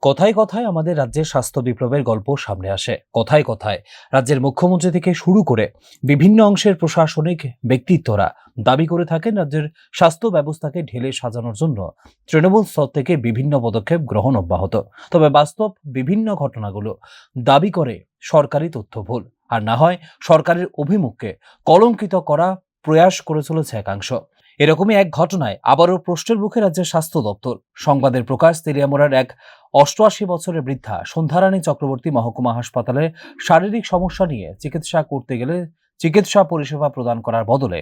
কথায় কথায় আমাদের রাজ্যের স্বাস্থ্য বিপ্লবের গল্প সামনে আসে। কথায় কথায় রাজ্যের মুখ্যমন্ত্রী থেকে শুরু করে বিভিন্ন অংশের প্রশাসনিক ব্যক্তিত্বরা দাবি করে থাকেন রাজ্যের স্বাস্থ্য ব্যবস্থাকে ঢেলে সাজানোর জন্য তৃণমূল স্তর থেকে বিভিন্ন পদক্ষেপ গ্রহণ অব্যাহত। তবে বাস্তব বিভিন্ন ঘটনাগুলো দাবি করে সরকারি তথ্য ভুল, আর না হয় সরকারের অভিমুখকে কলঙ্কিত করা প্রয়াস করে চলেছে একাংশ। এরকমই এক ঘটনায় আবারও প্রশ্নের মুখে রাজ্যের স্বাস্থ্য দপ্তর। সংবাদের প্রকাশ, তেলিয়ামুড়ার এক ৮৮ বছরের বৃদ্ধা সন্ধ্যারানী চক্রবর্তী মহকুমা হাসপাতালে শারীরিক সমস্যা নিয়ে চিকিৎসা করতে গেলে চিকিৎসা পরিষেবা প্রদান করার বদলে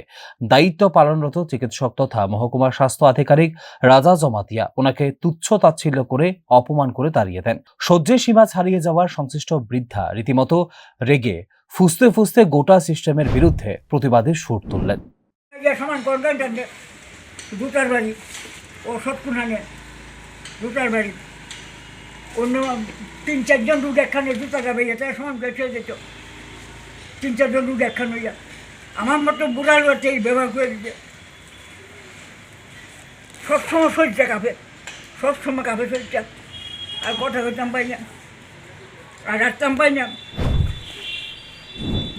দায়িত্ব পালনরত চিকিৎসক তথা মহকুমার স্বাস্থ্য আধিকারিক রাজা জমাতিয়া ওনাকে তুচ্ছ তাচ্ছিল্য করে অপমান করে তাড়িয়ে দেন। সহ্যে সীমা ছাড়িয়ে যাওয়ার সংশ্লিষ্ট বৃদ্ধা রীতিমতো রেগে ফুসতে ফুসতে গোটা সিস্টেমের বিরুদ্ধে প্রতিবাদের সুর তুললেন। সমান করবেন দুটার বাড়ি ও সৎকুনানে দুটার বাড়ি অন্য ৩-৪ জন রুট একখানে দুটা যাবে এটা সমান বেঁচে যেত। ৩-৪ জন রুট একখান হইয়া আমার মতো বুড়ার বাড়িতে এই ব্যবহার করে দিতে সবসময় শরীরটা কাঁপে, সবসময় কাঁপে শরীরটা। আর কথা করতাম পাই না, আর রাখতাম পাই না।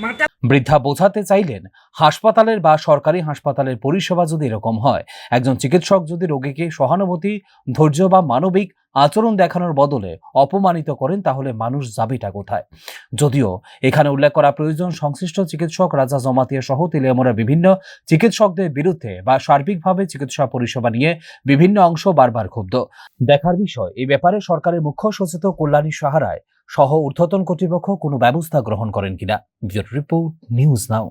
মাথা বৃদ্ধা বোঝাতে চাইলেন, হাসপাতালের বা সরকারি হাসপাতালের পরিষেবা যদি এরকম হয়, একজন চিকিৎসক যদি রোগীকে সহানুভূতি, ধৈর্য বা মানবিক আচরণ দেখানোর বদলে অপমানিত করেন, তাহলে মানুষ যাবেটা কোথায়? যদিও এখানে উল্লেখ করা প্রয়োজন, সংশ্লিষ্ট চিকিৎসক রাজা জমাতিয়া সহ তেলিয়ামুড়ার বিভিন্ন চিকিৎসকদের বিরুদ্ধে বা সার্বিকভাবে চিকিৎসা পরিষেবা নিয়ে বিভিন্ন অংশ বারবার ক্ষুব্ধ। দেখার বিষয়, এই ব্যাপারে সরকারের মুখ্য সচেতক কল্যাণী সাহারায় সহ ঊর্ধ্বতন কর্তৃপক্ষ কোনো ব্যবস্থা গ্রহণ করেন কিনা। Bureau report, news now.